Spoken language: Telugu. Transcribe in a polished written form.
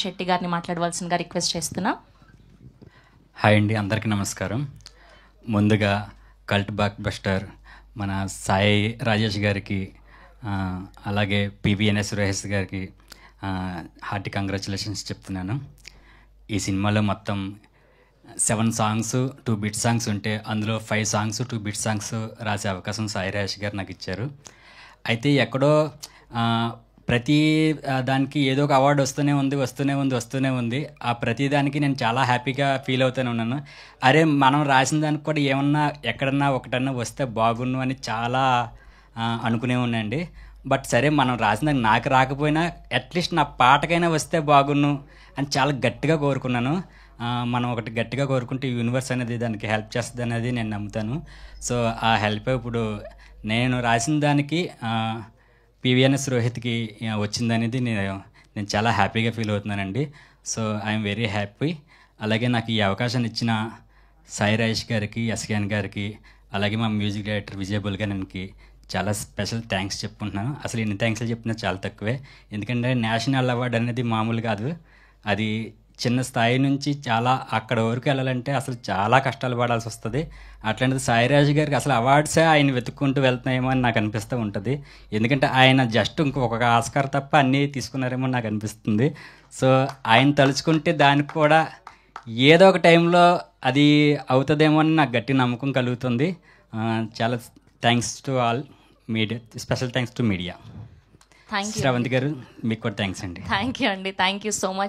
శెట్టి గారిని మాట్లాడవలసిందిగా రిక్వెస్ట్ చేస్తున్నా. హాయ్ అండి, అందరికీ నమస్కారం. ముందుగా కల్ట్ బ్లాక్ బస్టర్ మన సాయి రాజేష్ గారికి, అలాగే పివిఎన్ఎస్ సురేష్ గారికి హార్టీ కంగ్రాచులేషన్స్ చెప్తున్నాను. ఈ సినిమాలో మొత్తం 7 సాంగ్స్ 2 బిట్ సాంగ్స్ ఉంటే అందులో 5 సాంగ్స్ 2 బిట్ సాంగ్స్ రాసే అవకాశం సాయి రాజేష్ గారు నాకు ఇచ్చారు. అయితే ఎక్కడో ప్రతి దానికి ఏదో ఒక అవార్డు వస్తూనే ఉంది. ఆ ప్రతి దానికి నేను చాలా హ్యాపీగా ఫీల్ అవుతూనే ఉన్నాను. అరే, మనం రాసిన దానికి కూడా ఏమన్నా ఎక్కడన్నా ఒకటన్నా వస్తే బాగున్ను అని చాలా అనుకునే ఉన్నాయండి. బట్ సరే, మనం రాసిన దానికి నాకు రాకపోయినా అట్లీస్ట్ నా పాటకైనా వస్తే బాగున్ను అని చాలా గట్టిగా కోరుకున్నాను. మనం ఒకటి గట్టిగా కోరుకుంటే యూనివర్స్ అనేది దానికి హెల్ప్ చేస్తుంది అనేది నేను నమ్ముతాను. సో ఆ హెల్ప్ ఇప్పుడు నేను రాసిన దానికి పివిఎన్ఎస్ రోహిత్కి వచ్చిందనేది నేను చాలా హ్యాపీగా ఫీల్ అవుతున్నానండి. So I'm very happy. అలాగే నాకు ఈ అవకాశాన్ని ఇచ్చిన సాయి రాజేష్ గారికి, ఎస్కేఎన్ గారికి, అలాగే మా మ్యూజిక్ డైరెక్టర్ విజయబుల్ గారికి చాలా స్పెషల్ థ్యాంక్స్ చెప్పుకుంటున్నాను. అసలు ఎన్ని థ్యాంక్స్లు చెప్పినా చాలా తక్కువే. ఎందుకంటే నేషనల్ అవార్డు అనేది మామూలు కాదు. అది చిన్న స్థాయి నుంచి చాలా అక్కడ వరకు వెళ్ళాలంటే అసలు చాలా కష్టాలు పడాల్సి వస్తుంది. అట్లాంటిది సాయిరాజు గారికి అసలు అవార్డ్సే ఆయన వెతుక్కుంటూ వెళ్తున్నాయేమో అని నాకు అనిపిస్తూ ఉంటుంది. ఎందుకంటే ఆయన జస్ట్ ఇంకొక ఆస్కార్ తప్ప అన్నీ తీసుకున్నారేమో నాకు అనిపిస్తుంది. సో ఆయన తలుచుకుంటే దానికి కూడా ఏదో ఒక టైంలో అది అవుతుందేమో అని నాకు గట్టి నమ్మకం కలుగుతుంది. చాలా thanks to all media, special thanks to media. Thank you Sravanthi గారు, మీకు కూడా థ్యాంక్స్ అండి. థ్యాంక్ యూ అండి, థ్యాంక్ యూ సో మచ్.